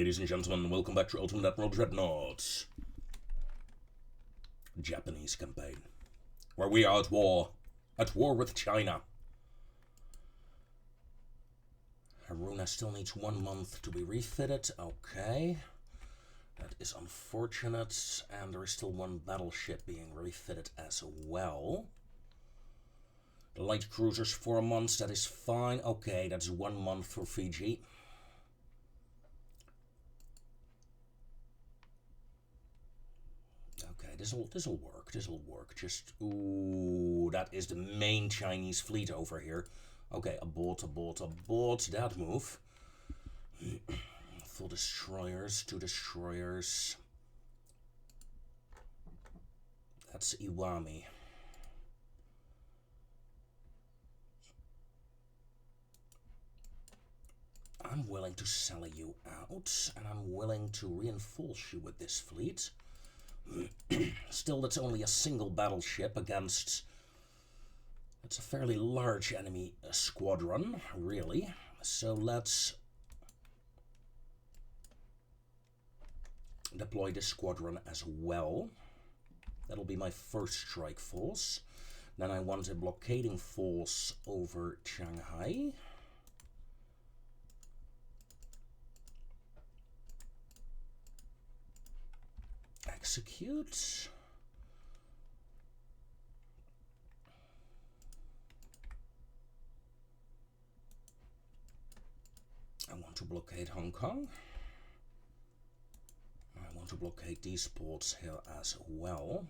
ladies and gentlemen, welcome back to Ultimate Admiral Dreadnoughts Japanese campaign, where we are at war with China. Haruna still needs 1 month to be refitted, okay. That is unfortunate, and there is still 1 battleship being refitted as well. The light cruisers 4 months, that is fine, okay, that's 1 month for Fiji. This'll work. Just, ooh, that is the main Chinese fleet over here. Okay, abort, that move. Full destroyers, 2 destroyers. That's Iwami. I'm willing to sell you out, and I'm willing to reinforce you with this fleet. Still, that's only a single battleship against... It's a fairly large enemy squadron, really. So let's deploy this squadron as well. That'll be my first strike force. Then I want a blockading force over Shanghai. Execute. I want to blockade Hong Kong. I want to blockade these ports here as well.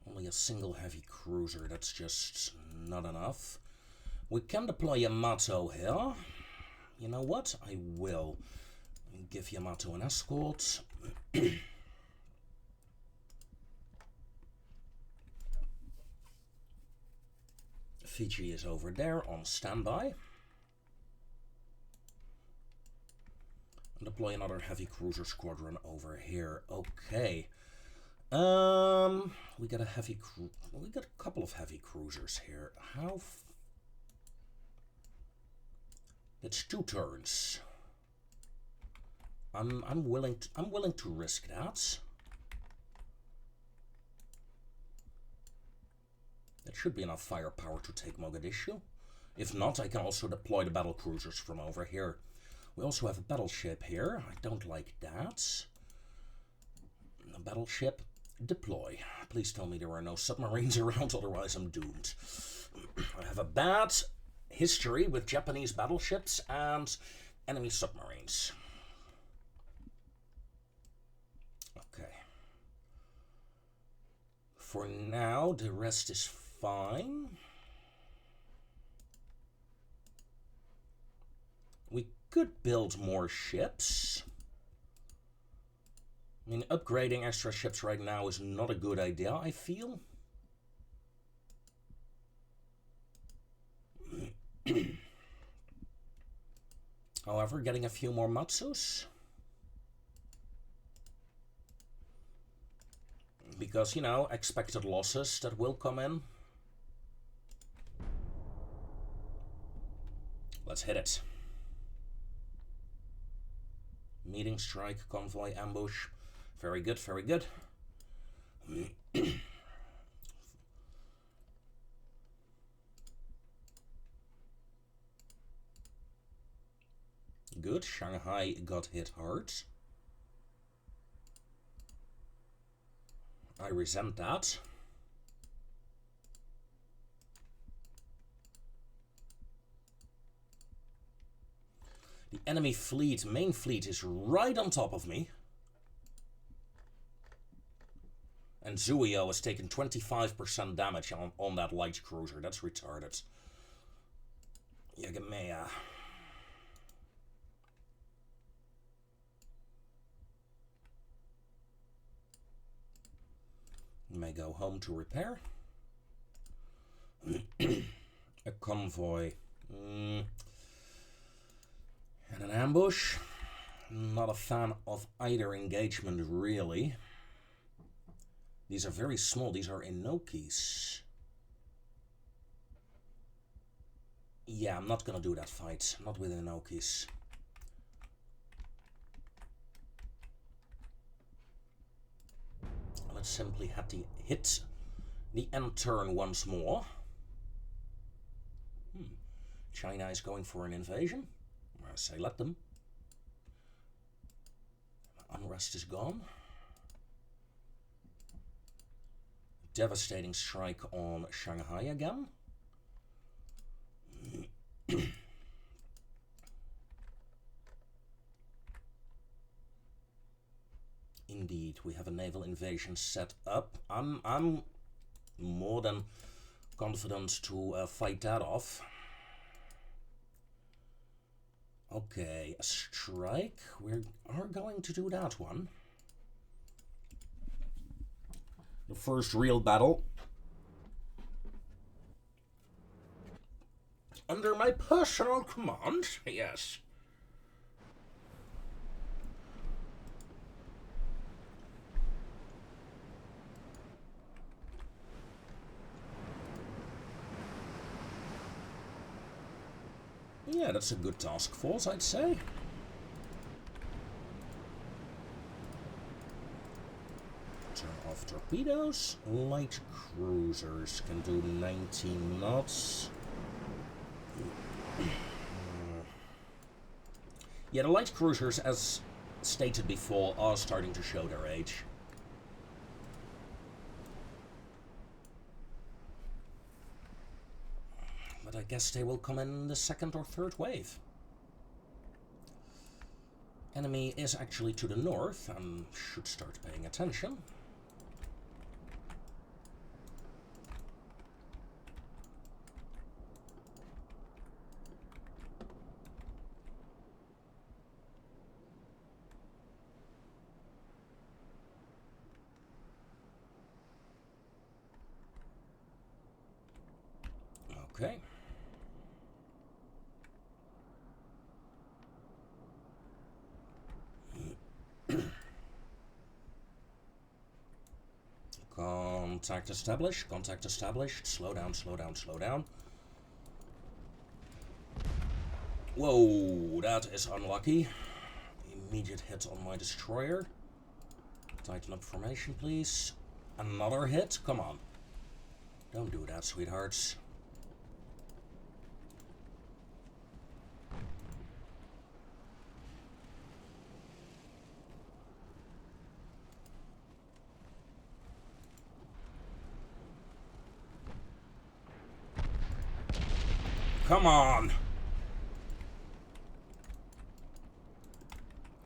Only a single heavy cruiser, that's just not enough. We can deploy Yamato here. You know what? I will. Give Yamato an escort. Fiji is over there on standby. And deploy another heavy cruiser squadron over here. Okay. We got a couple of heavy cruisers here. It's 2 turns. I'm willing to risk that. That should be enough firepower to take Mogadishu. If not, I can also deploy the battle cruisers from over here. We also have a battleship here. I don't like that. A battleship, deploy. Please tell me there are no submarines around, otherwise I'm doomed. I have a bad history with Japanese battleships and enemy submarines. For now, the rest is fine. We could build more ships. I mean, upgrading extra ships right now is not a good idea, I feel. However, getting a few more Matsus. Because, you know, expected losses that will come in. Let's hit it. Meeting, strike, convoy, ambush. Very good, very good. Good, Shanghai got hit hard. I resent that. The enemy fleet, main fleet, is right on top of me. And Zuio has taken 25% damage on that light cruiser. That's retarded. Yagamea. May go home to repair. A convoy. And an ambush. Not a fan of either engagement, really. These are very small. These are Inokis. Yeah, I'm not gonna do that fight. Not with Inokis. Let's simply hit the end turn once more. China is going for an invasion. I say let them. Unrest is gone. Devastating strike on Shanghai again. Indeed, we have a naval invasion set up. I'm more than confident to fight that off. Okay, a strike. We are going to do that one. The first real battle. Under my personal command, yes. Yeah, that's a good task force, I'd say. Turn off torpedoes. Light cruisers can do 19 knots. Yeah, the light cruisers, as stated before, are starting to show their age. But I guess they will come in the second or third wave. Enemy is actually to the north and should start paying attention. Okay. Contact established, contact established. Slow down, slow down, slow down. Whoa, that is unlucky. Immediate hit on my destroyer. Tighten up formation, please. Another hit? Come on. Don't do that, sweethearts. Come on!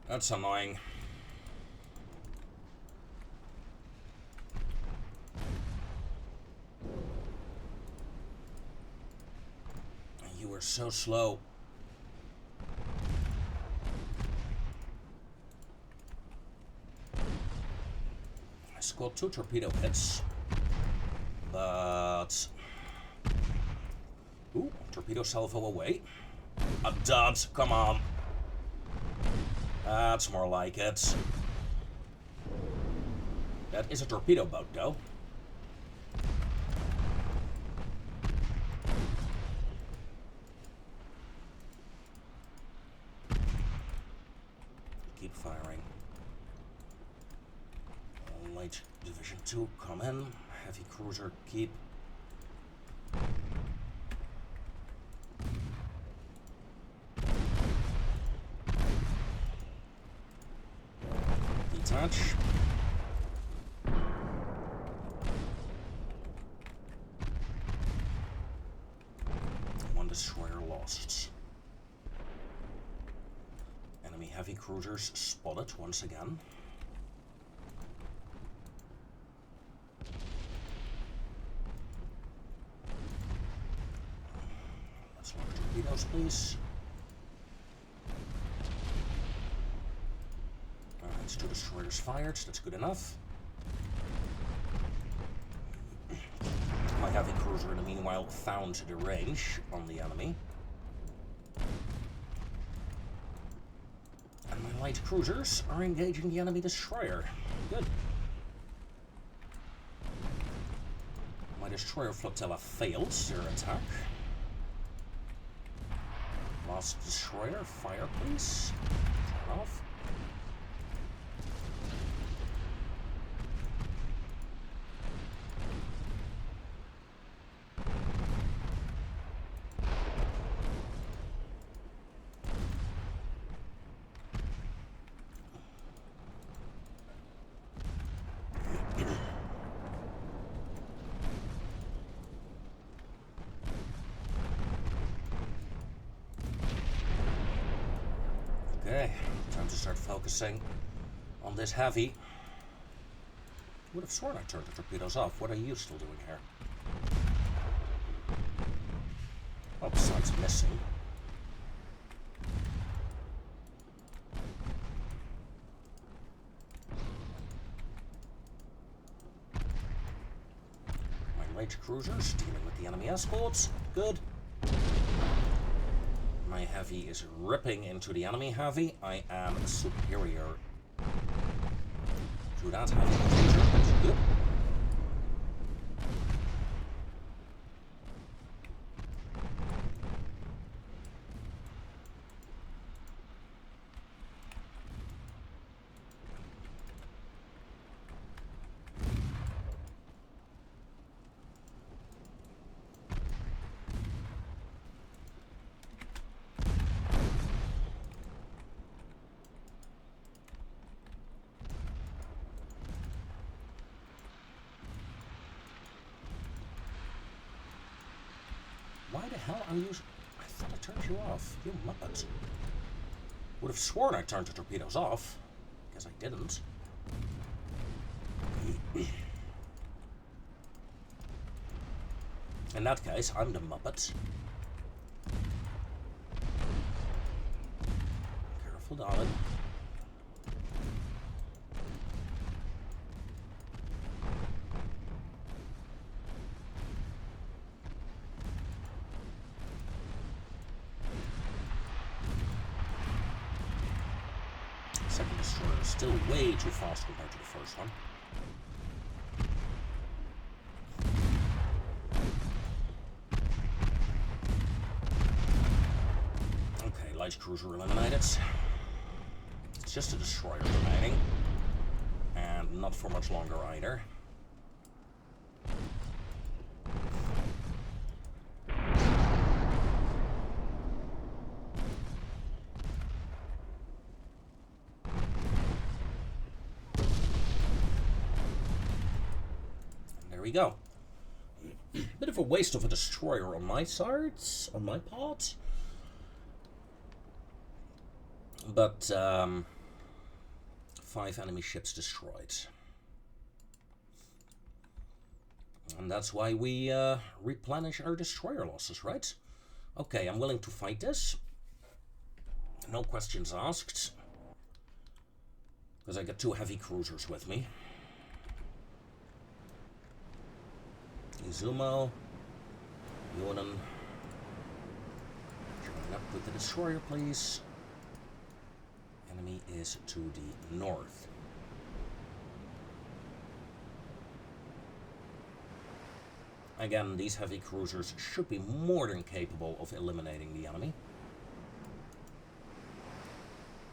That's annoying. You were so slow. I scored 2 torpedo hits. But... Ooh, torpedo salvo away. A dud, come on. That's more like it. That is a torpedo boat, though. Keep firing. Light Division 2, come in. Heavy cruiser, keep. Detach. One destroyer lost. Enemy heavy cruisers spotted once again. Let's launch torpedoes, please. Alright, 2 destroyers fired, that's good enough. My heavy cruiser, in the meanwhile, found the range on the enemy. And my light cruisers are engaging the enemy destroyer. Good. My destroyer flotilla failed their attack. Last destroyer, fire please. Turn off. Okay, time to start focusing on this heavy. Would have sworn I turned the torpedoes off. What are you still doing here? Oh, besides missing. My light cruisers dealing with the enemy escorts. Good. My heavy is ripping into the enemy heavy. I am superior to that heavy cruiser. That's good. Why the hell are you... I thought I turned you off. You muppet. Would have sworn I turned the torpedoes off. Guess I didn't. In that case, I'm the muppet. Careful, darling. Second destroyer is still way too fast compared to the first one. Okay, light cruiser eliminated. It's just a destroyer remaining. And not for much longer either. There we go. Bit of a waste of a destroyer on my side, on my part. But 5 enemy ships destroyed. And that's why we replenish our destroyer losses, right? Okay, I'm willing to fight this. No questions asked. Because I got 2 heavy cruisers with me. Izumo, Yonan, join up with the destroyer, please. Enemy is to the north. Again, these heavy cruisers should be more than capable of eliminating the enemy.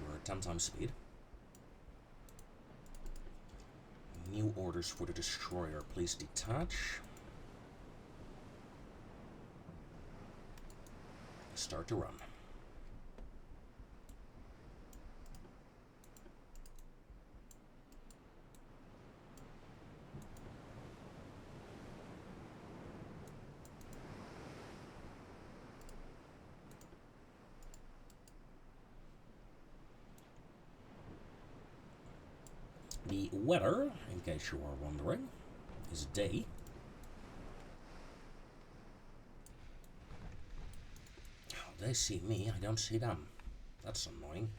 We're at 10 times speed. New orders for the destroyer, please detach. Start to run. The weather, in case you are wondering, is day. They see me, I don't see them. That's annoying.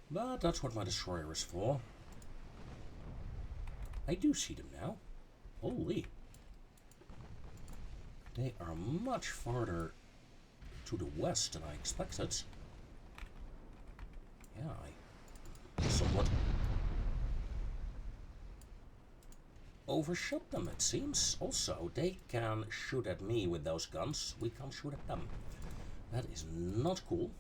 But that's what my destroyer is for. I do see them now. Holy. They are much farther to the west than I expected. Yeah, I somewhat overshot them, it seems. Also, they can shoot at me with those guns. We can't shoot at them. That is not cool.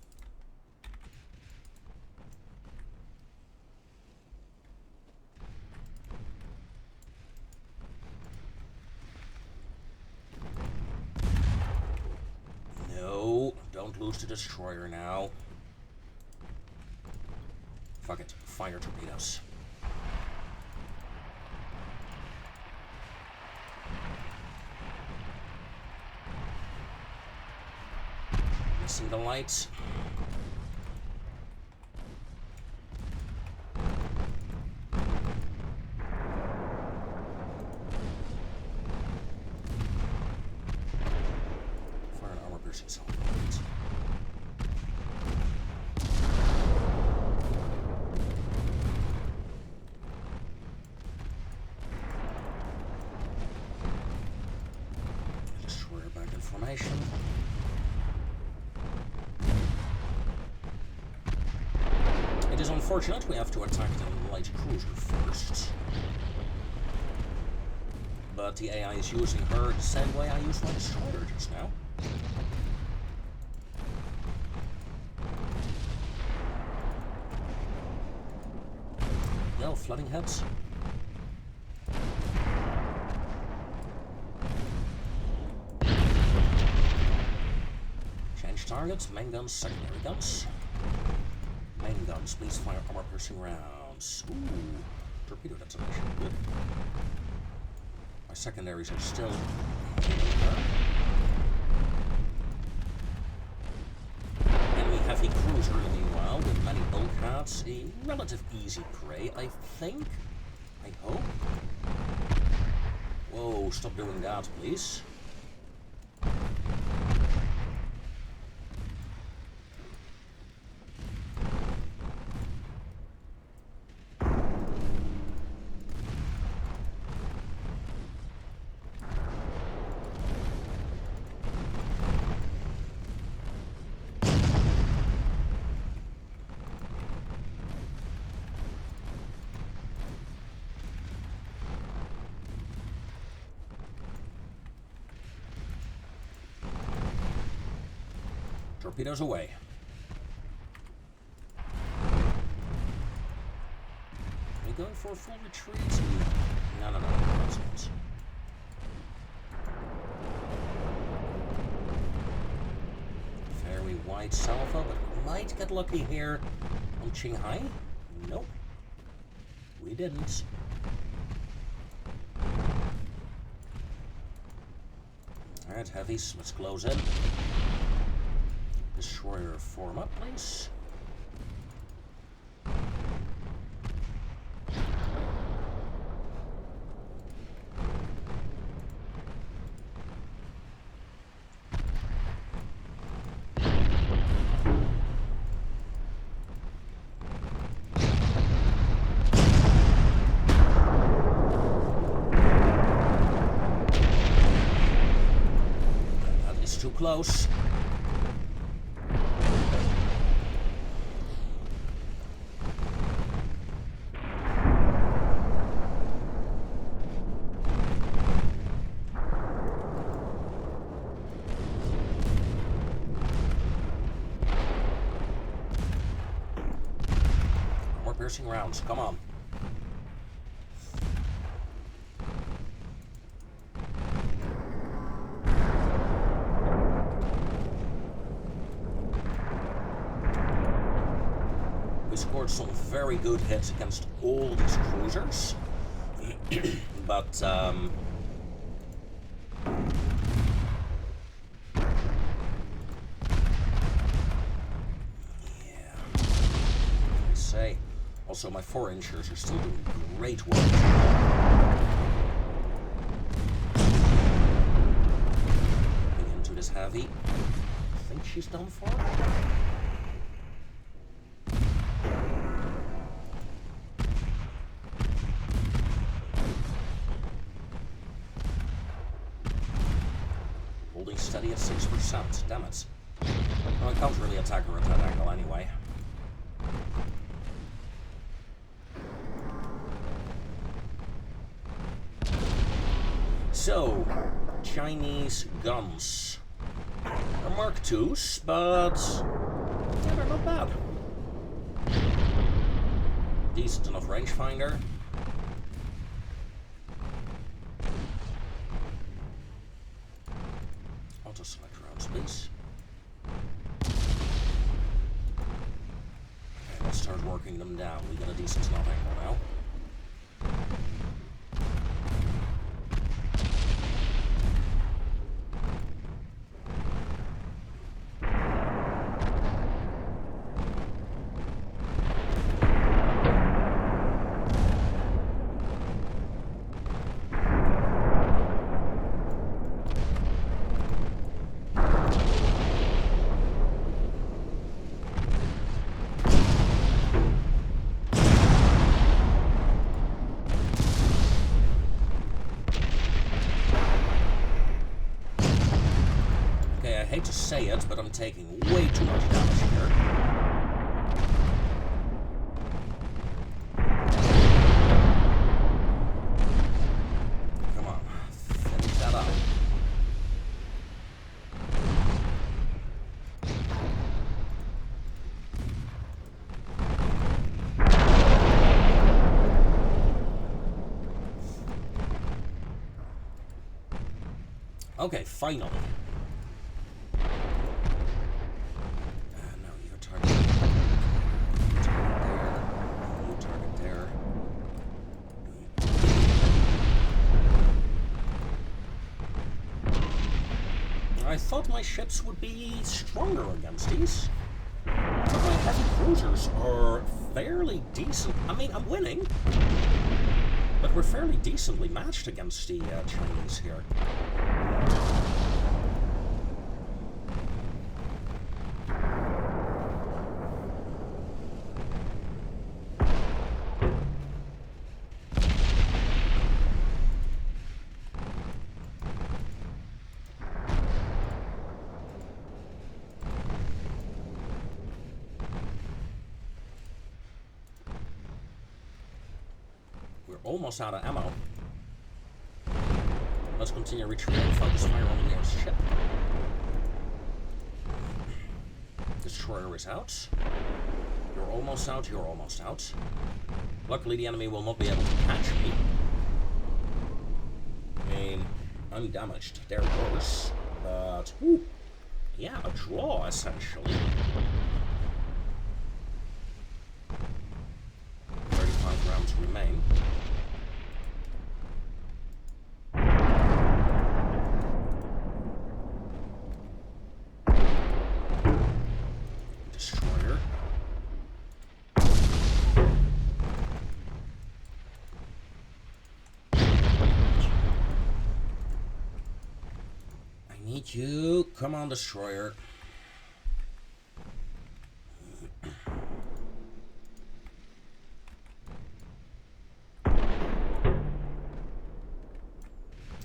No, don't lose the destroyer now. Fuck it, fire torpedoes. Missing the lights. Fire and armor piercing solid. Destroyer back in formation. It is unfortunate we have to attack the light cruiser first. But the AI is using her the same way I used my destroyer just now. No, flooding heads. Change targets, main guns, secondary guns. Main guns, please fire armor piercing rounds. Ooh, torpedo detonation, good. My secondaries are still enemy heavy cruiser in the meanwhile with many bulkheads. A relative easy prey, I think. I hope. Whoa, stop doing that, please. Torpedoes away. Are we going for a full retreat? No. Very wide salvo, but we might get lucky here on Qinghai. Nope. We didn't. Alright, heavies, let's close in. Destroyer form up, please. That is too close. Piercing rounds, come on. We scored some very good hits against all these cruisers, but also, my 4-inchers are still doing great work. Looking into this heavy. I think she's done for. Holding steady at 6%. Damn it. Well, I can't really attack her at that angle anyway. So, Chinese guns. They're Mark IIs, but yeah, they're not bad. Decent enough rangefinder. Auto select rounds, please. Okay, let's start working them down. We got a decent enough angle now. I hate to say it, but I'm taking way too much damage here. Come on, finish that up. Okay, finally. I thought my ships would be stronger against these, but my heavy cruisers are fairly decent. I mean, I'm winning, but we're fairly decently matched against the Chinese here. Almost out of ammo. Let's continue retreating. Focus fire on the nearest ship. Destroyer is out. You're almost out. You're almost out. Luckily, the enemy will not be able to catch me. I mean, undamaged. They're worse. But, whew, yeah, a draw, essentially. 35 rounds remain. You come on, destroyer.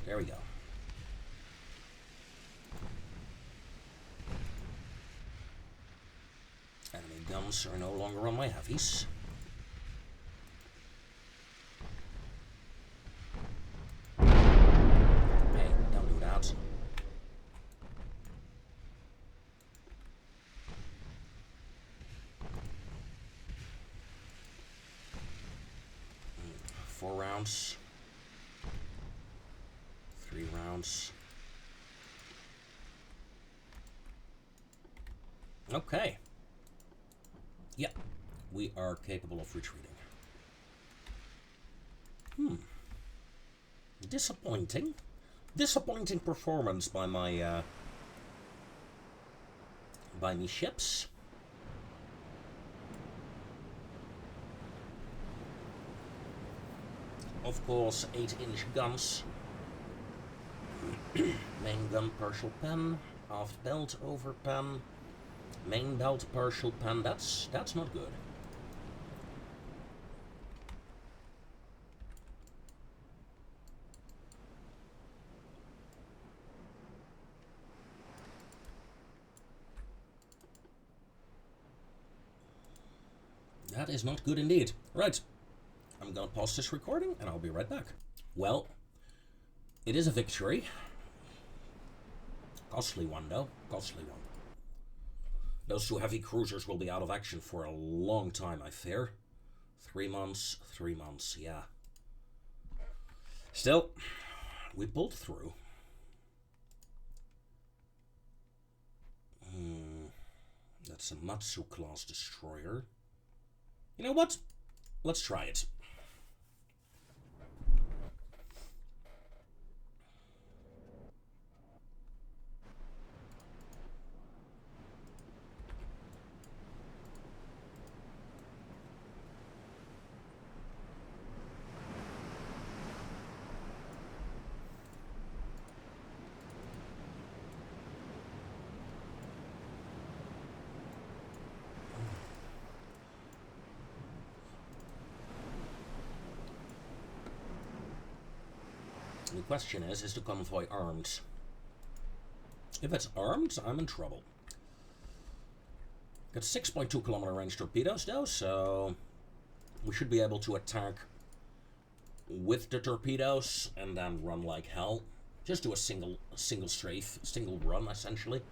There we go. Enemy guns are no longer on my heavies. Hey, don't do that. Four rounds. 3 rounds. Okay. Yeah, we are capable of retreating. Disappointing. Disappointing performance by my ships. Of course, 8-inch guns. Main gun partial pen, aft belt over pen, main belt partial pen. That's not good. That is not good indeed. Right. I'm gonna pause this recording and I'll be right back. Well, it is a victory. Costly one, though. Costly one. Those two heavy cruisers will be out of action for a long time, I fear. 3 months, 3 months, yeah. Still, we pulled through. That's a Matsu-class destroyer. You know what? Let's try it. The question is the convoy armed? If it's armed, I'm in trouble. Got 6.2 kilometer range torpedoes though, so we should be able to attack with the torpedoes and then run like hell. Just do a single strafe, single run essentially,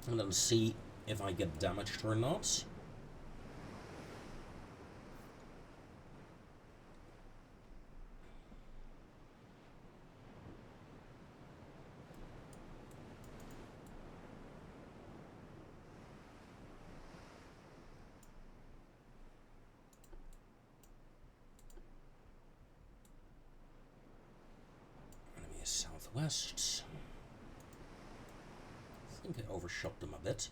and then see if I get damaged or not. Southwest. I think I overshot them a bit.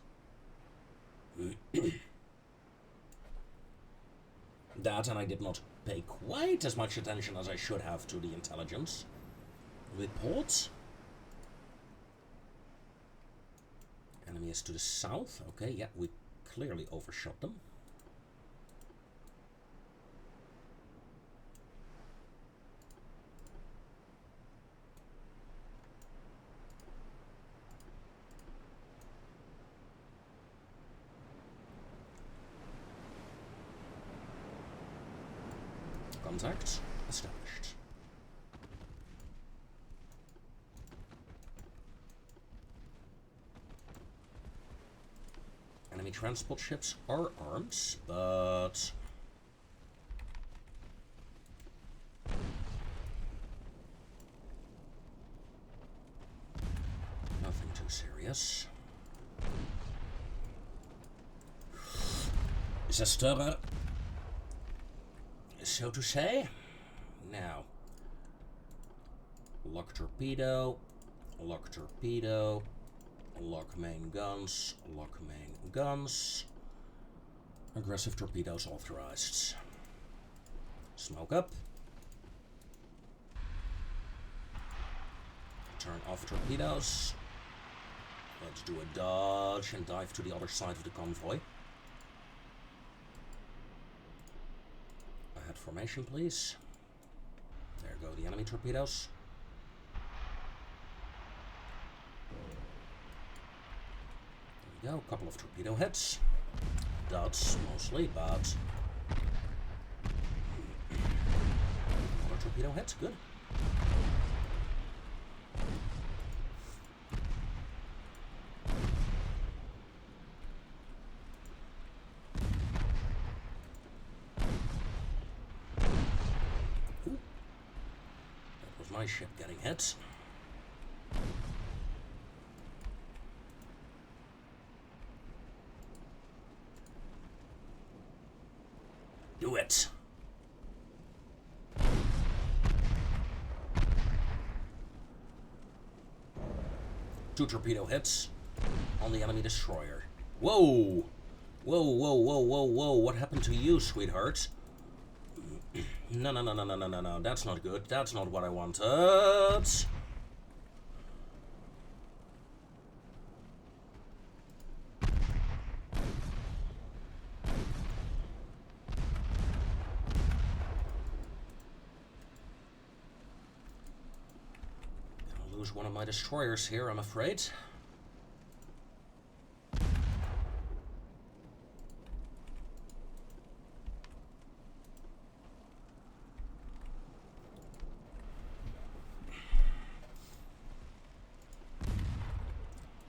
That, and I did not pay quite as much attention as I should have to the intelligence reports. Enemy is to the south. Okay, yeah, we clearly overshot them. Contact established. Enemy transport ships are armed, but nothing too serious. Zesturer, so to say. Now, lock torpedo, lock torpedo, lock main guns, lock main guns. Aggressive torpedoes authorized. Smoke up. Turn off torpedoes. Let's do a dodge and dive to the other side of the convoy. Ahead formation, please. There go the enemy torpedoes. There we go, a couple of torpedo hits. Dots, mostly, but another torpedo hit, good. My ship getting hit. Do it. Two torpedo hits on the enemy destroyer. Whoa! Whoa, whoa, whoa, whoa, whoa. What happened to you, sweetheart? No, no, no, no, no, no, no, no. That's not good. That's not what I wanted. Gonna lose one of my destroyers here, I'm afraid.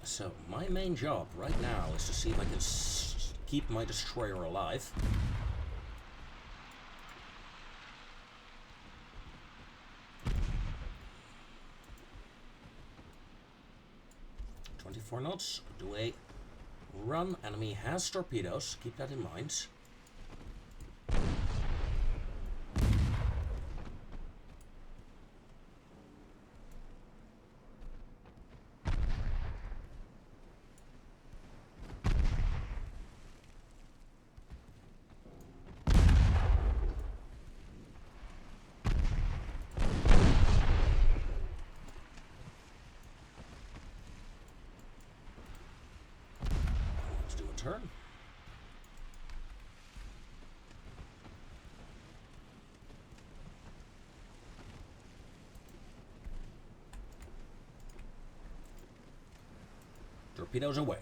So my main job right now is to see if I can keep my destroyer alive. knots, do a run. Enemy has torpedoes, keep that in mind. Turn. Torpedoes away.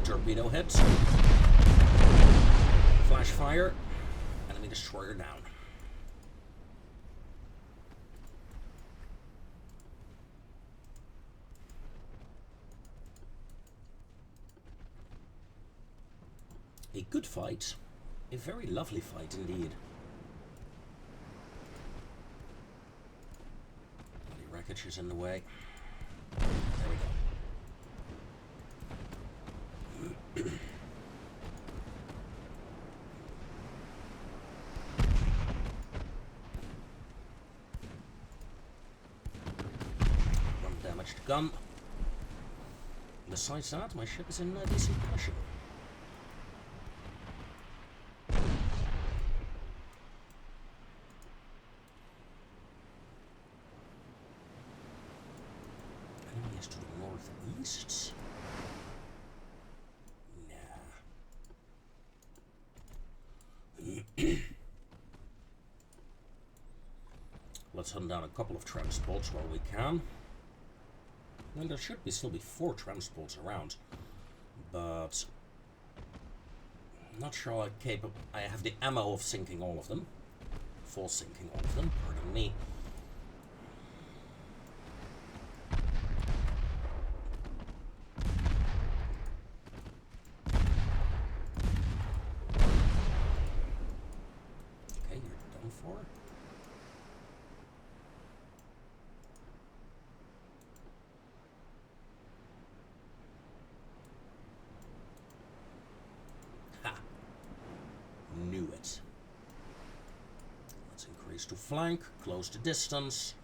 Torpedo hits. Flash fire. Enemy destroyer down. A good fight. A very lovely fight indeed. The wreckage is in the way. There we go. One damaged gun. Besides that, my ship is in decent condition. Enemy is to the northeast. Let's hunt down a couple of transports while we can. Well, there should still be 4 transports around, but I'm not sure I have the ammo of sinking all of them. Full sinking all of them, pardon me. Okay, you're done for. Knew it. Let's increase to flank, close the distance.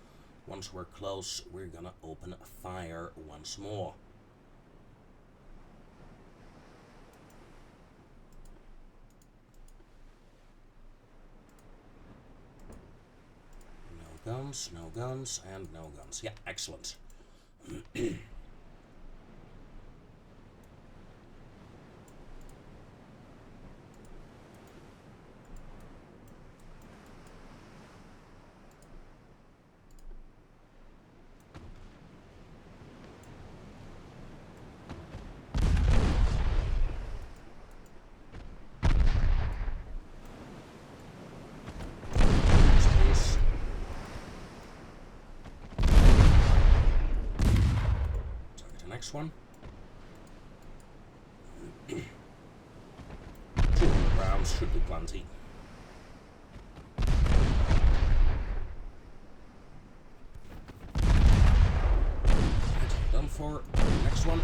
Once we're close, we're gonna open fire once more. No guns, no guns, and no guns. Yeah, excellent. Next one. 200 rounds should be plenty. Done for. Next one.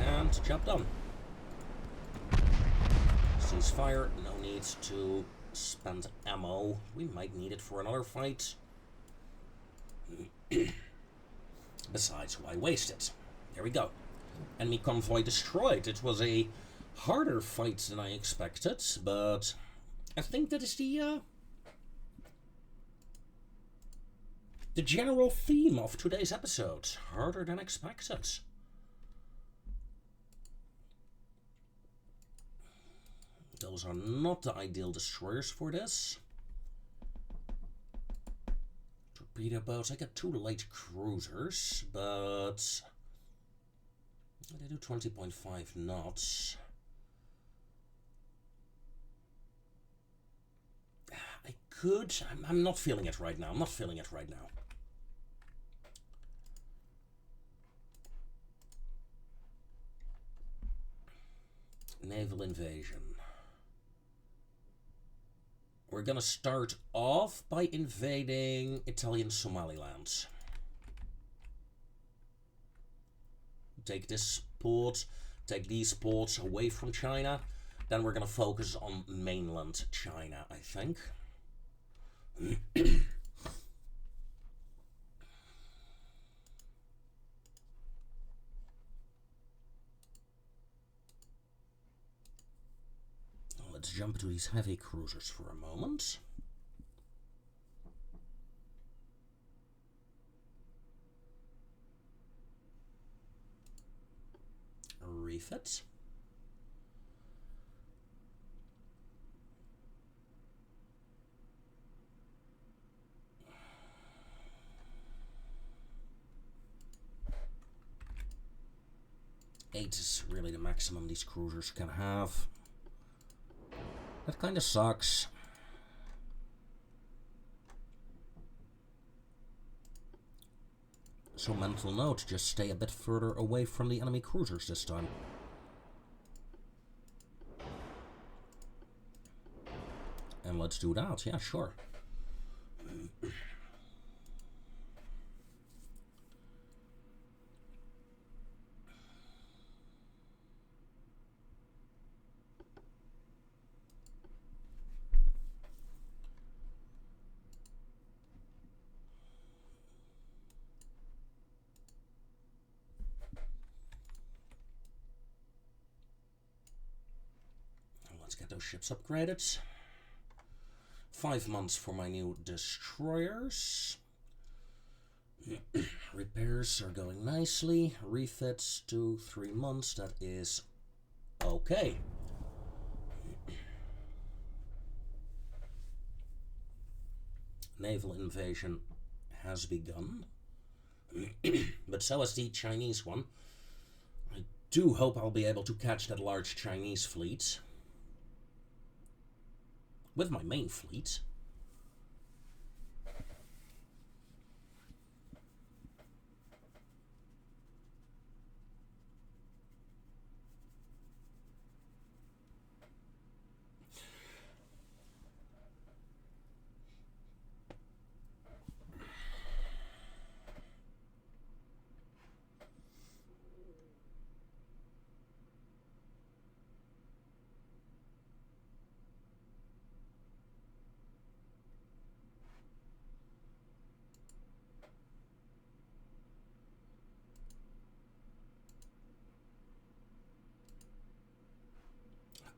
And job done. Fire, no need to spend ammo. We might need it for another fight. Besides, why waste it? There we go. Enemy convoy destroyed. It was a harder fight than I expected, but I think that is the general theme of today's episode. Harder than expected. Those are not the ideal destroyers for this. Torpedo boats. I got 2 light cruisers, but they do 20.5 knots. I could. I'm not feeling it right now. I'm not feeling it right now. Naval invasion. We're gonna start off by invading Italian Somaliland. Take this port, take these ports away from China. Then we're gonna focus on mainland China, I think. Let's jump to these heavy cruisers for a moment. Refit. Eight is really the maximum these cruisers can have. That kind of sucks. So mental note, just stay a bit further away from the enemy cruisers this time. And let's do that, yeah, sure. Let's get those ships upgraded. 5 months for my new destroyers. Repairs are going nicely. Refits 2-3 months. That is okay. Naval invasion has begun. But so has the Chinese one. I do hope I'll be able to catch that large Chinese fleet. With my main fleet.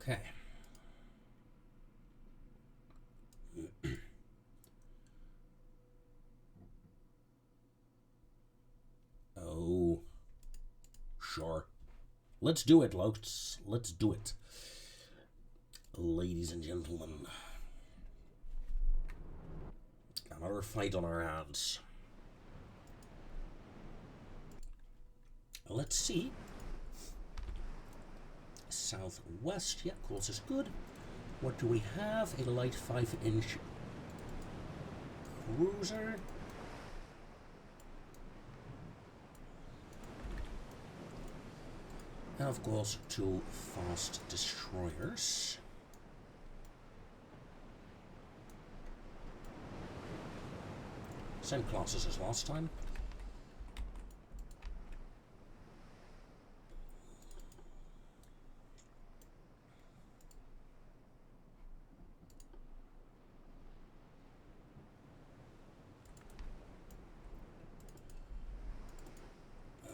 Okay. Oh. Sure. Let's do it, folks. Let's do it. Ladies and gentlemen. Another fight on our hands. Let's see. Southwest, yeah, course is good. What do we have? A light 5-inch cruiser. And of course, 2 fast destroyers. Same classes as last time.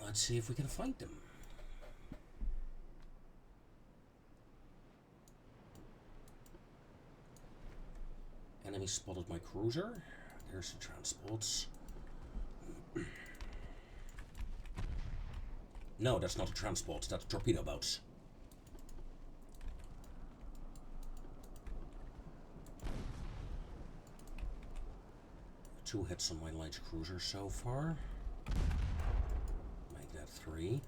Let's see if we can fight them. Enemy spotted my cruiser. There's the transports. No, that's not a transport. That's torpedo boats. 2 hits on my light cruiser so far. Make that 3.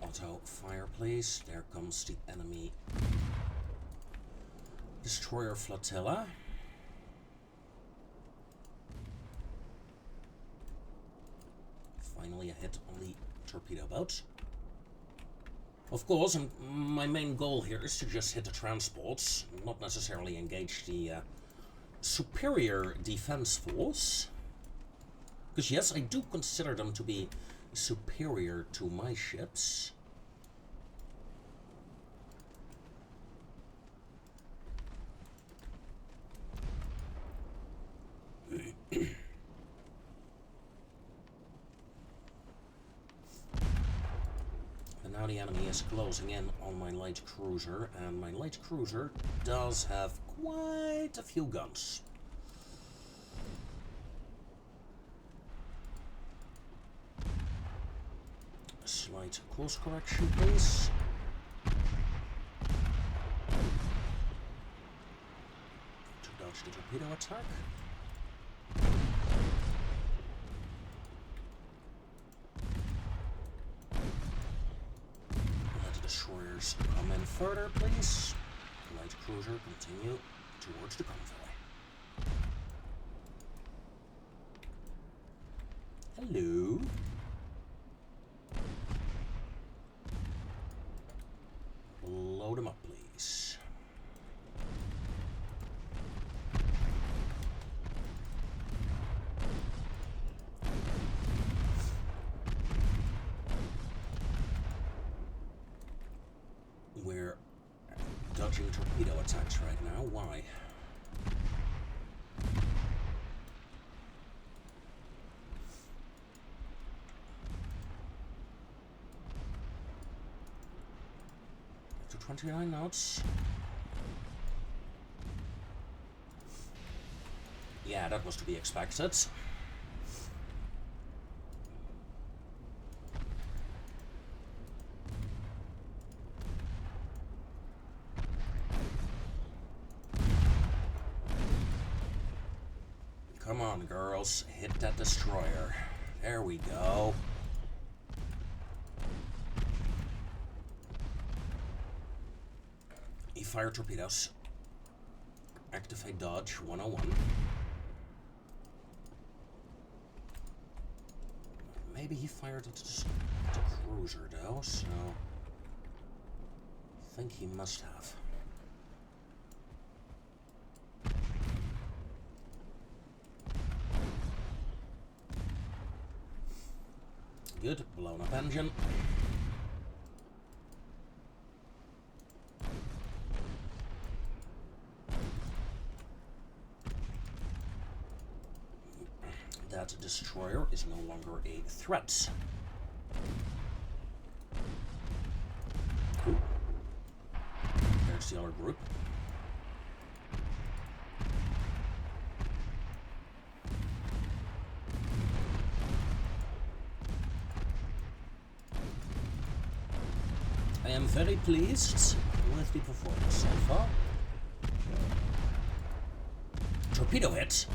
Auto fire, please. There comes the enemy destroyer flotilla. Finally a hit on the torpedo boat. Of course, my main goal here is to just hit the transports, not necessarily engage the superior defense force. Because yes, I do consider them to be superior to my ships. And now the enemy is closing in on my light cruiser, and my light cruiser does have quite a few guns. Slight course correction, please. To dodge the torpedo attack. Let the destroyers come in further, please. Light cruiser, continue towards the convoy. Hello. Load them up, please. We're dodging torpedo attacks right now. Why? To 29 knots. Yeah, that was to be expected. Come on, girls. Hit that destroyer. There we go. Fire torpedoes. Activate dodge 101. Maybe he fired at the cruiser though, so I think he must have. Good, blown up engine. That destroyer is no longer a threat. Ooh. There's the other group. I am very pleased with the performance so far. Torpedo hit.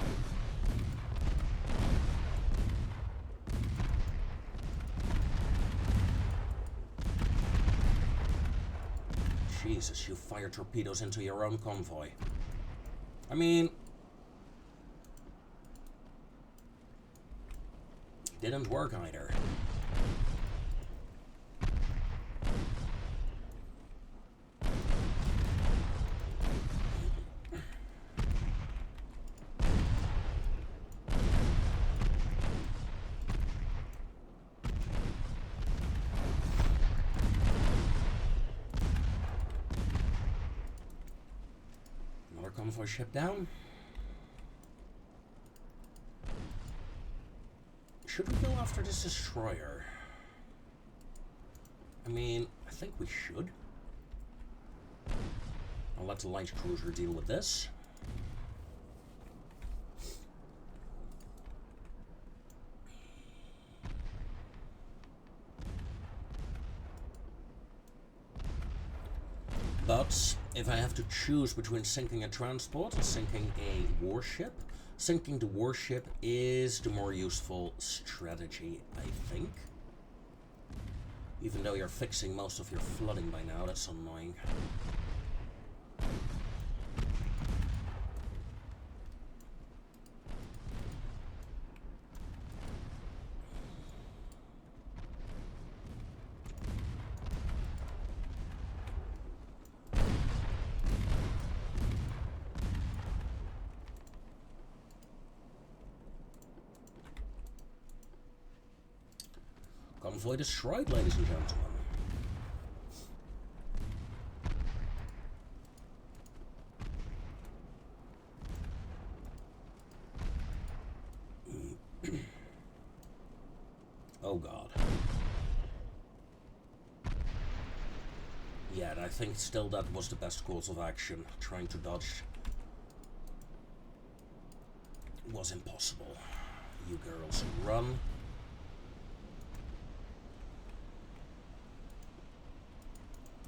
Jesus, you fire torpedoes into your own convoy. I mean, didn't work either. Convoy ship down. Should we go after this destroyer? I mean, I think we should. I'll let the light cruiser deal with this. But if I have to choose between sinking a transport and sinking a warship, sinking the warship is the more useful strategy, I think. Even though you're fixing most of your flooding by now, that's annoying. Convoy destroyed, ladies and gentlemen. Oh god. Yeah, and I think still that was the best course of action. Trying to dodge was impossible. You girls run.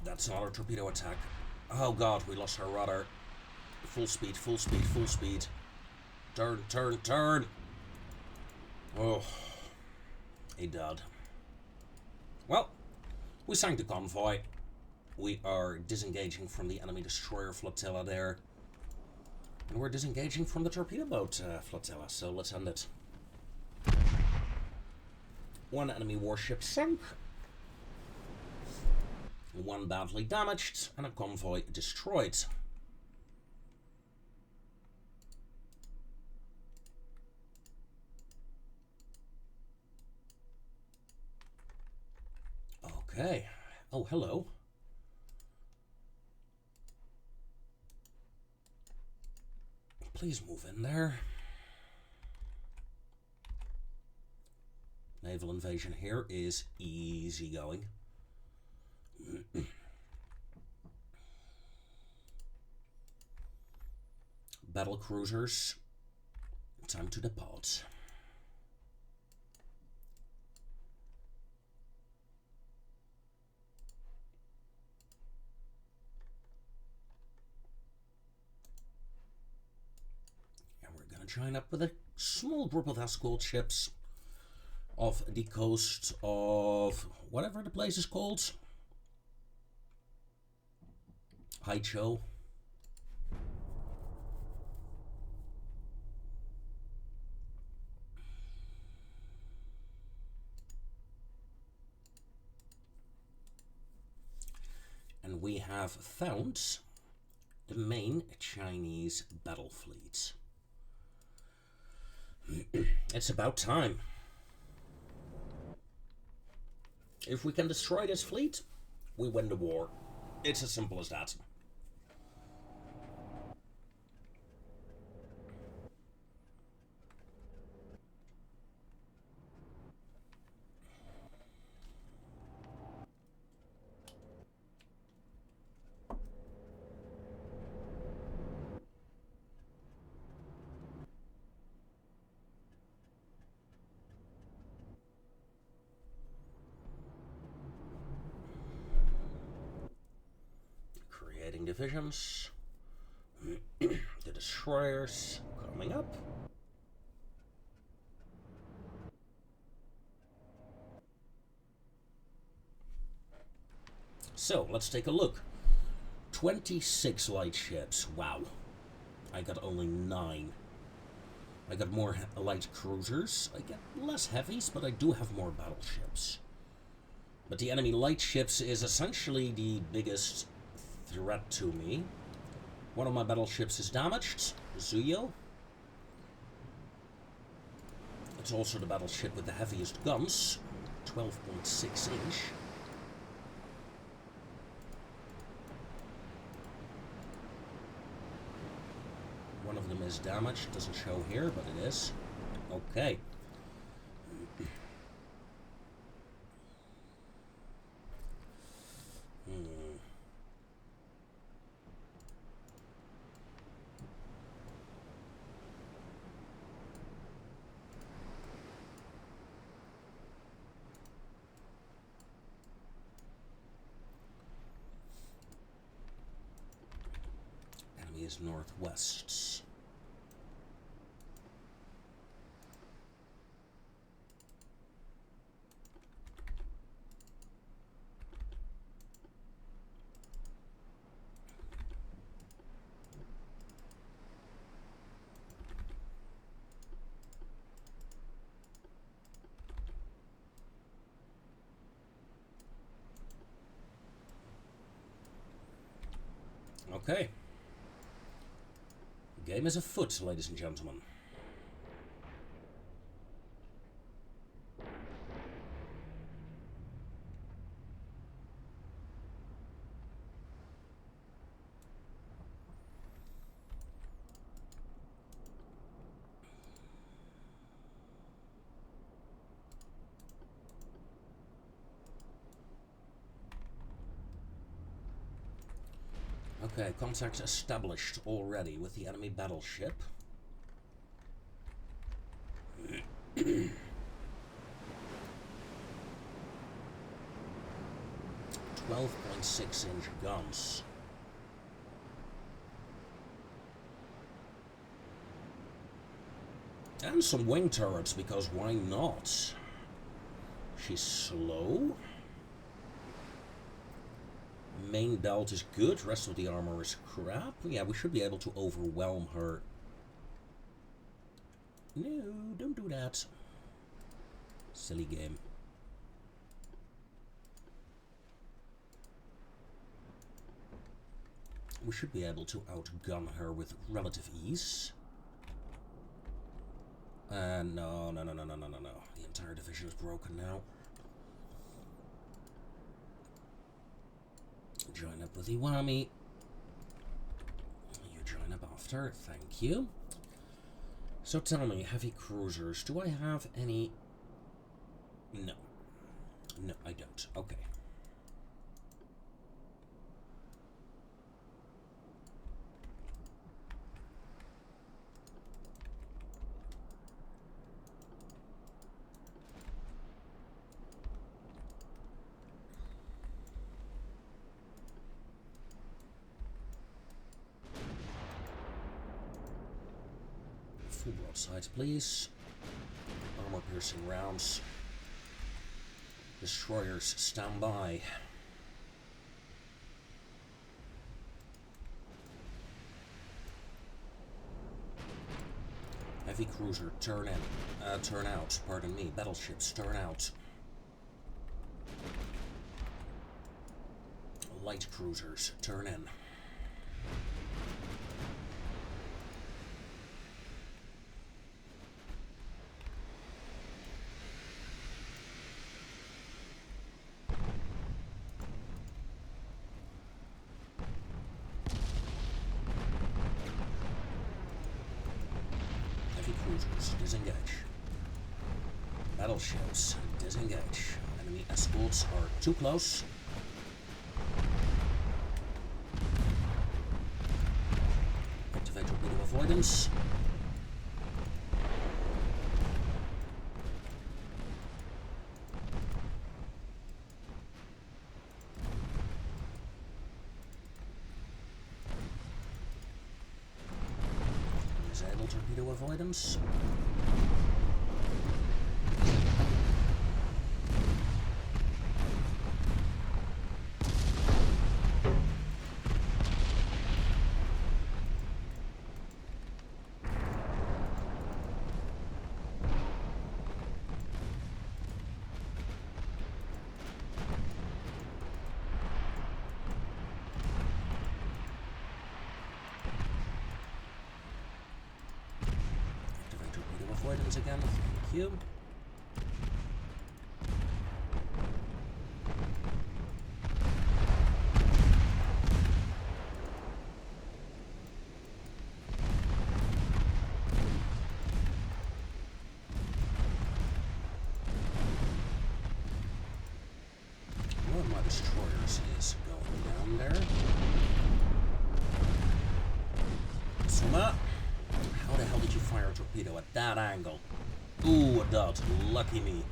That's another torpedo attack. Oh god, we lost our rudder. Full speed, full speed, full speed. Turn, turn, turn! Oh, a dud. Well, we sank the convoy. We are disengaging from the enemy destroyer flotilla there. And we're disengaging from the torpedo boat flotilla, so let's end it. One enemy warship sunk. One badly damaged, and a convoy destroyed. Okay. Oh, hello. Please move in there. Naval invasion here is easy going. Battle cruisers, time to depart. And we're gonna join up with a small group of escort ships off the coast of whatever the place is called. Haicho. And we have found the main Chinese battle fleet. It's about time. If we can destroy this fleet, we win the war. It's as simple as that. Creating divisions. The destroyers coming up. So, let's take a look. 26 light ships. Wow. I got only 9. I got more light cruisers. I get less heavies, but I do have more battleships. But the enemy light ships is essentially the biggest threat to me. One of my battleships is damaged, Zuyo. It's also the battleship with the heaviest guns, 12.6 inch. One of them is damaged, doesn't show here, but it is. Okay. is northwest. Okay. Game is afoot, ladies and gentlemen. Okay, contact established already with the enemy battleship. 12.6-inch guns. And some wing turrets, because why not? She's slow. Main belt is good, rest of the armor is crap. Yeah, we should be able to overwhelm her. No, don't do that. Silly game. We should be able to outgun her with relative ease. No. The entire division is broken now. Join up with Iwami. You join up after, thank you. So tell me, heavy cruisers, do I have any? No. No, I don't. Okay. Full broadsides, please. Armor-piercing rounds. Destroyers, stand by. Heavy cruiser, turn in. Turn out, pardon me. Battleships, turn out. Light cruisers, turn in. Disengage. Battleships, disengage. Enemy escorts are too close. Activate torpedo avoidance. Disable torpedo avoidance. Avoidance again, thank you. One of my destroyers is going down there. Suma. How the hell did you fire a torpedo at that angle? Ooh, a dot. Lucky me.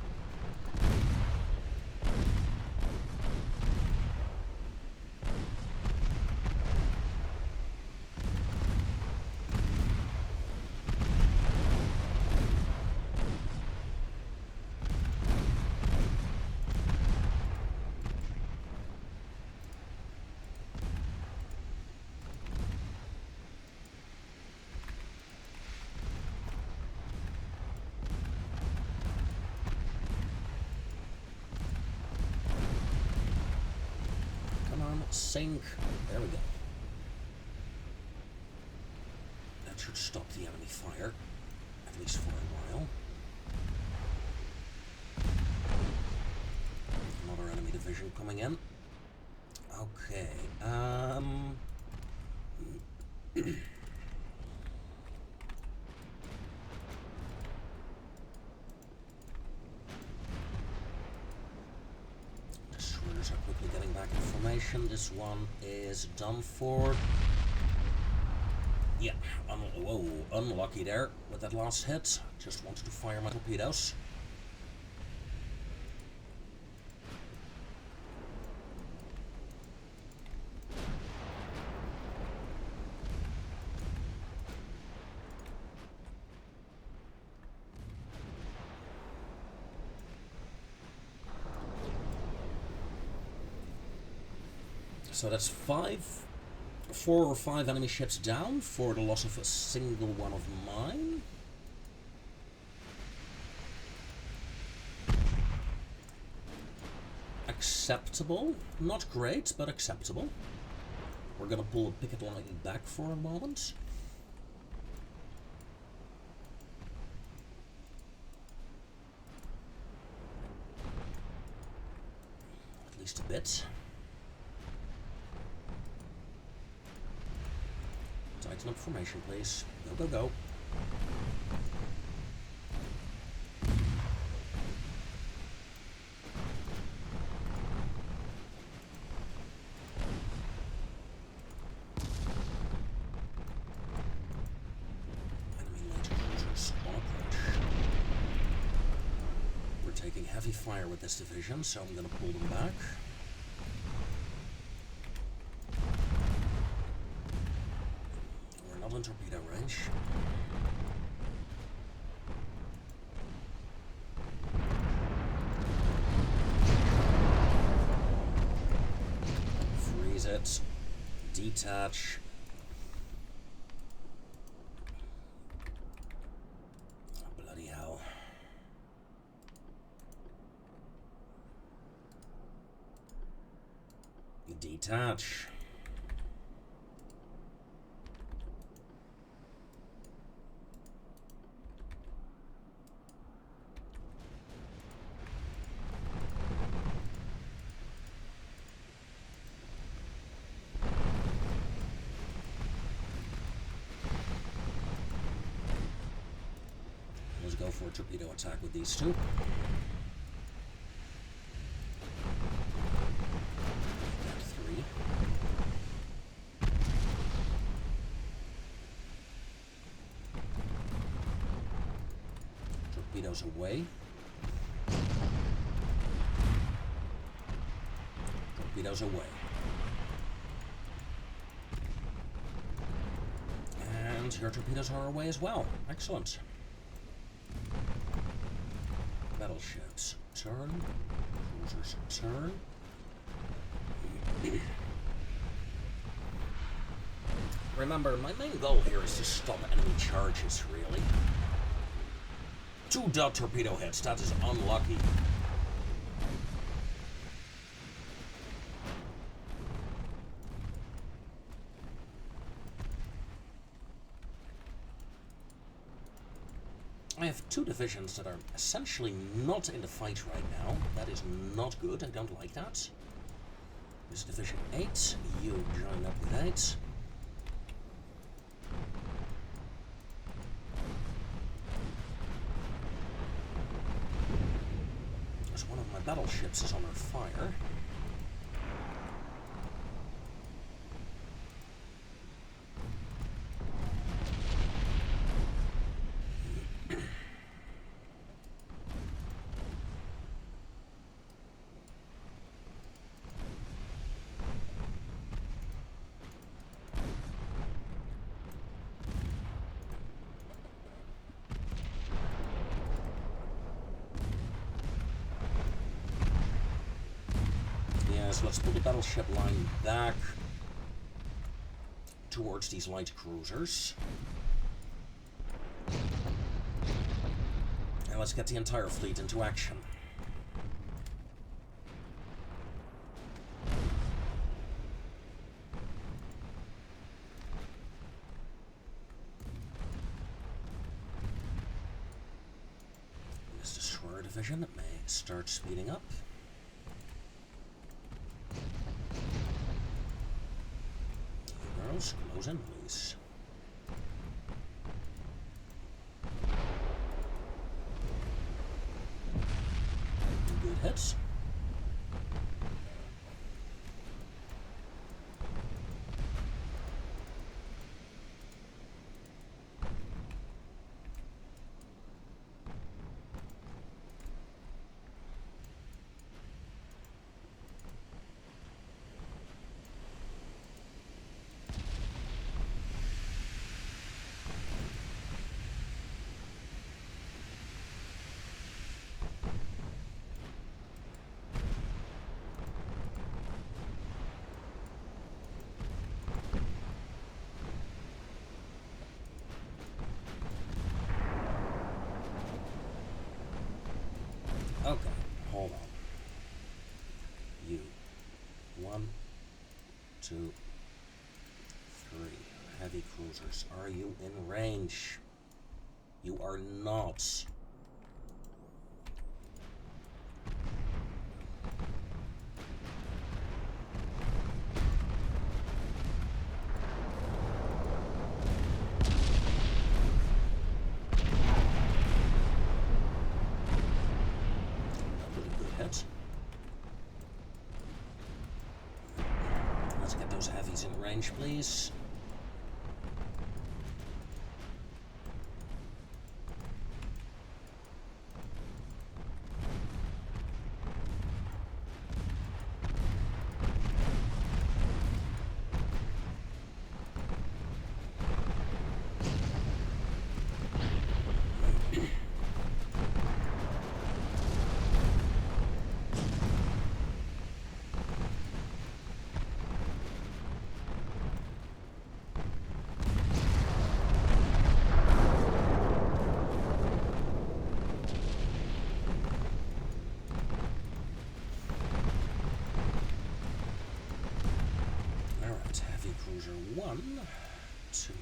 sink. There we go. That should stop the enemy fire, at least for a while. Another enemy division coming in. Okay, destroyers are quickly getting back in formation. This one is done for. Yeah, whoa, unlucky there with that last hit. Just wanted to fire my torpedoes. So that's 4 or 5 enemy ships down for the loss of a single one of mine. Acceptable. Not great, but acceptable. We're gonna pull a picket line back for a moment. At least a bit. Tighten up formation, please. Go, go, go. Enemy light cruisers on approach. We're taking heavy fire with this division, so I'm going to pull them back. In torpedo range. Freeze it. Detach. Oh, bloody hell. Detach. Let's go for a torpedo attack with these two. Got 3. Torpedoes away. Torpedoes away. And your torpedoes are away as well. Excellent. Battleships, turn. Cruisers, turn. Remember, my main goal here is to stop enemy charges, really. 2 dot torpedo hits, that is unlucky. I have 2 divisions that are essentially not in the fight right now. That is not good, I don't like that. This is Division 8, you join up with 8. There's one of my battleships is under fire. So let's pull the battleship line back towards these light cruisers. And let's get the entire fleet into action. division may start speeding up. You girls, close in, please. Good hits. Okay, hold on. You. 1, 2, 3. Heavy cruisers. Are you in range? You are not. Let's get those heavies in range, please. Cruiser 1, 2,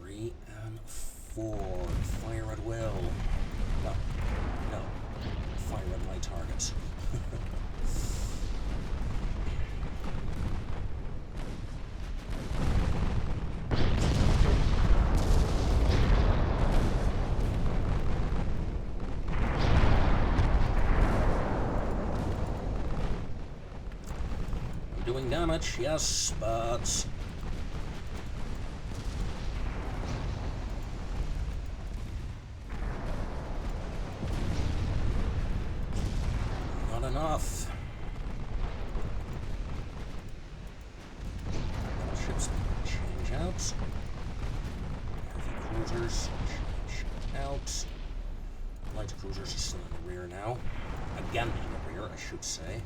3, and 4. Fire at will. No. Fire at my targets. Doing damage, yes, but not enough. Ships change out. Heavy cruisers change out. Light cruisers are still in the rear now. Again in the rear, I should say.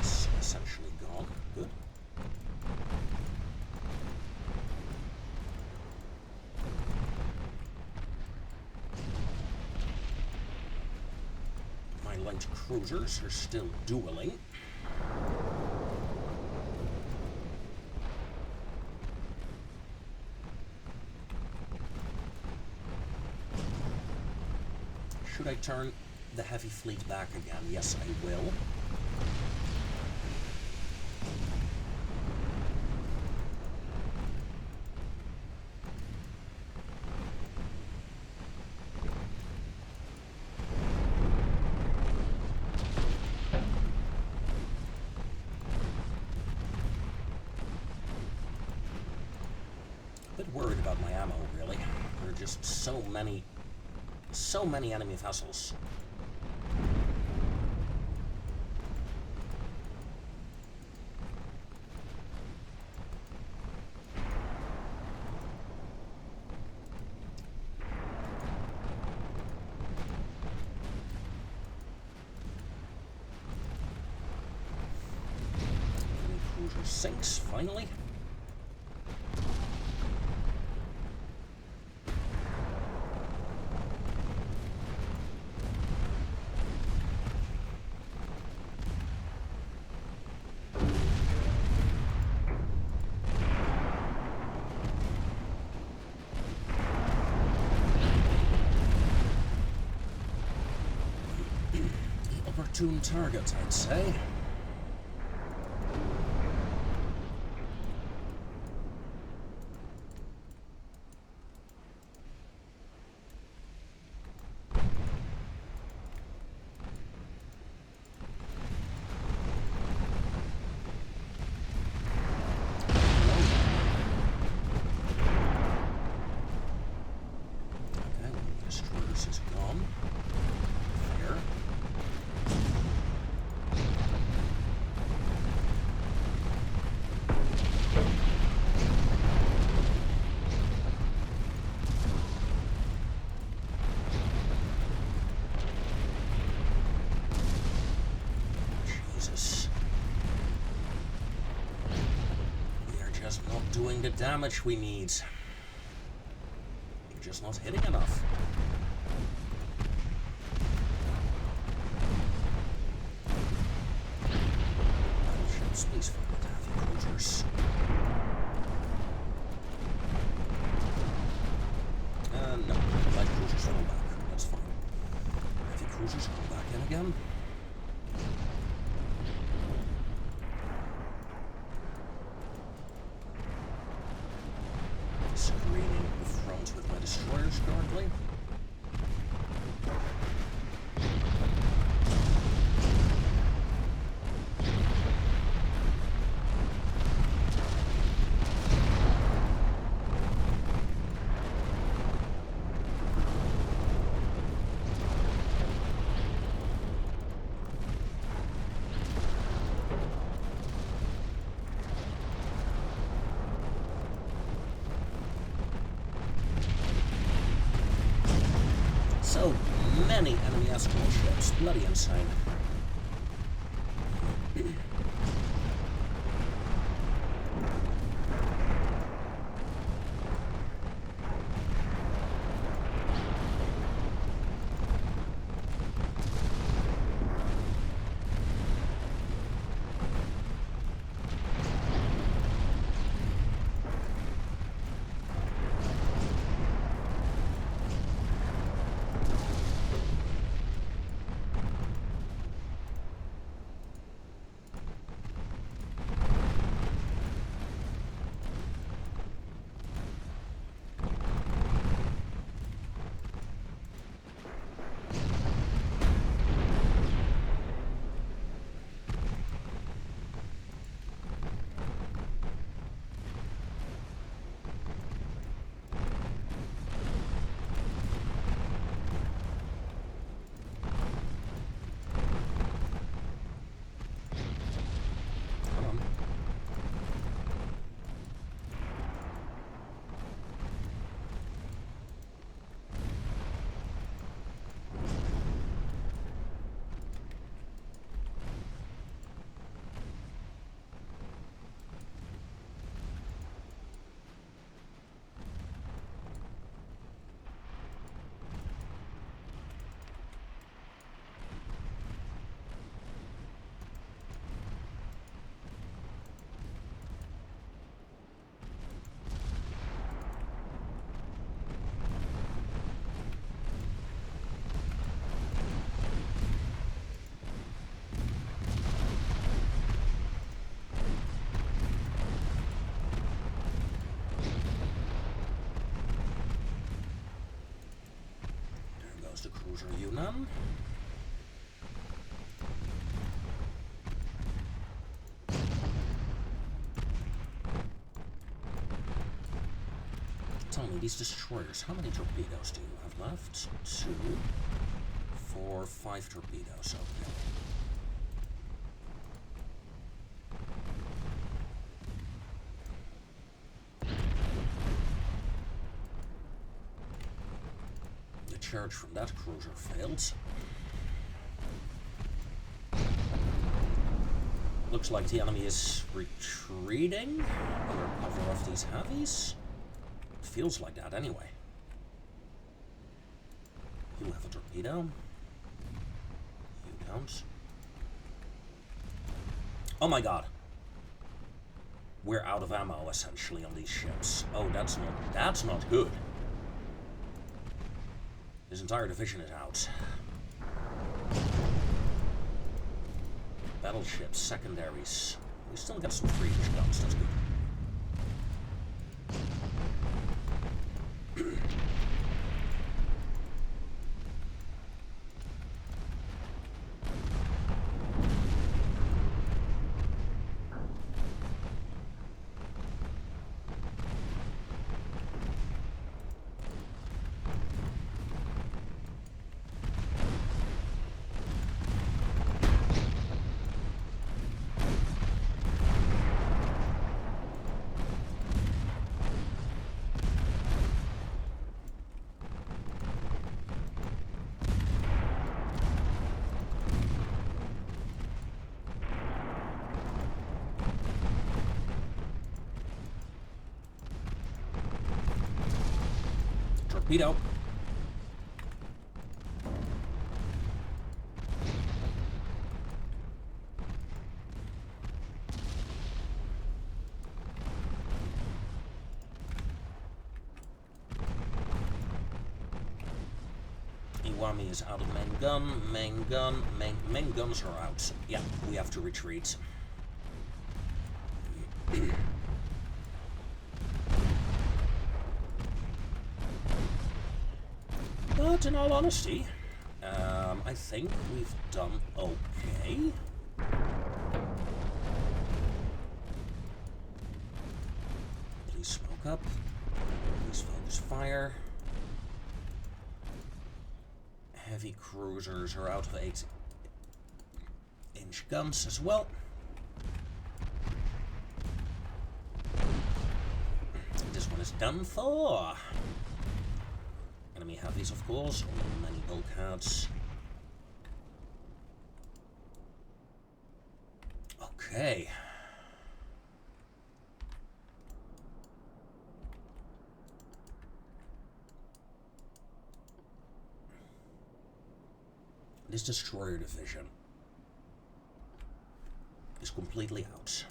Is essentially gone. Good. My light cruisers are still dueling. Should I turn the heavy fleet back again? Yes, I will. A bit worried about my ammo, really. There are just so many enemy vessels. sinks, finally. Opportune target, I'd say. Doing the damage we need. We're just not hitting enough. Battleships, please fire at heavy cruisers. No, light cruisers fall back. That's fine. Heavy cruisers come back in again. Screening the front with my destroyers currently. So many enemy escort ships, bloody insane. The cruiser Yunnan. Tell me, these destroyers, how many torpedoes do you have left? 2, 4, 5 torpedoes, okay. Charge from that cruiser failed. Looks like the enemy is retreating under cover of these heavies. It feels like that anyway. You have a torpedo. You don't. Oh my god. We're out of ammo essentially on these ships. Oh, that's not good. This entire division is out. Battleships, secondaries. We still got some 3-inch guns, that's good. Torpedo. Iwami is out of main gun. Main guns are out. Yeah, we have to retreat. But in all honesty, I think we've done okay. Please smoke up. Please focus fire. Heavy cruisers are out of 8-inch guns as well. This one is done for. Enemy heavies, of course, only many bulkheads. Okay. This destroyer division is completely out.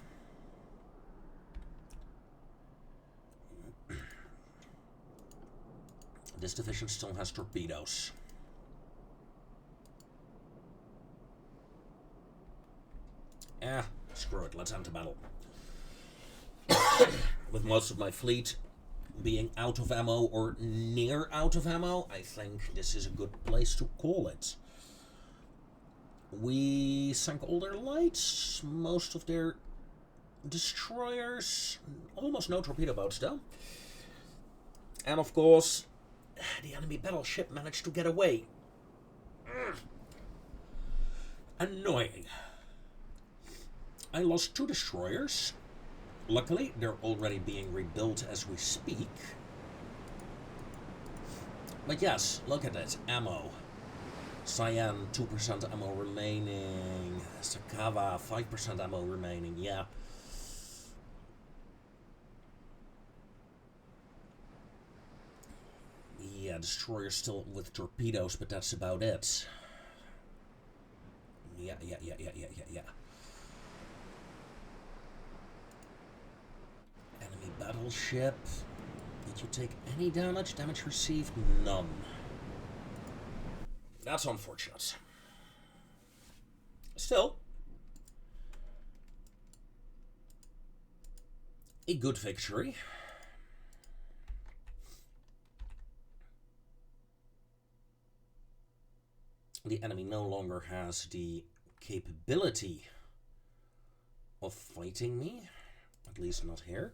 This division still has torpedoes. Screw it, let's enter battle. With most of my fleet being out of ammo or near out of ammo, I think this is a good place to call it. We sank all their lights, most of their destroyers, almost no torpedo boats though. And of course, the enemy battleship managed to get away. Annoying. I lost 2 destroyers. Luckily, they're already being rebuilt as we speak. But yes, look at it. Ammo. Cyan, 2% ammo remaining. Sakawa, 5% ammo remaining. Yeah. Yeah, destroyer still with torpedoes, but that's about it. Yeah. Enemy battleship. Did you take any damage? Damage received? None. That's unfortunate. Still, a good victory. The enemy no longer has the capability of fighting me, at least not here.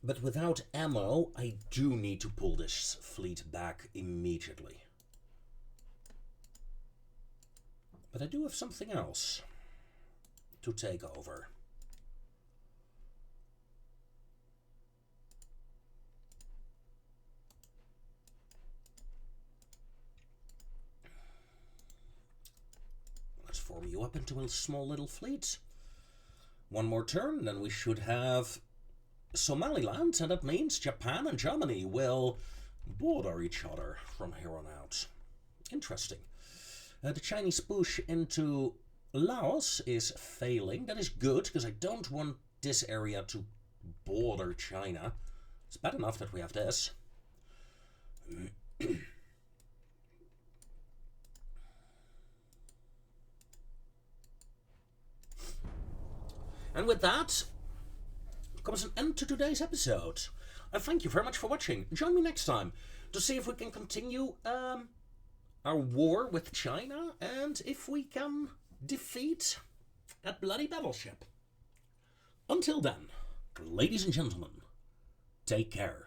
But without ammo, I do need to pull this fleet back immediately. But I do have something else to take over. Let's form you up into a small little fleet. One more turn, then we should have Somaliland, and that means Japan and Germany will border each other from here on out. Interesting. The Chinese push into Laos is failing. That is good, because I don't want this area to border China. It's bad enough that we have this. And with that comes an end to today's episode. I thank you very much for watching. Join me next time to see if we can continue our war with China and if we can defeat that bloody battleship. Until then, ladies and gentlemen, take care.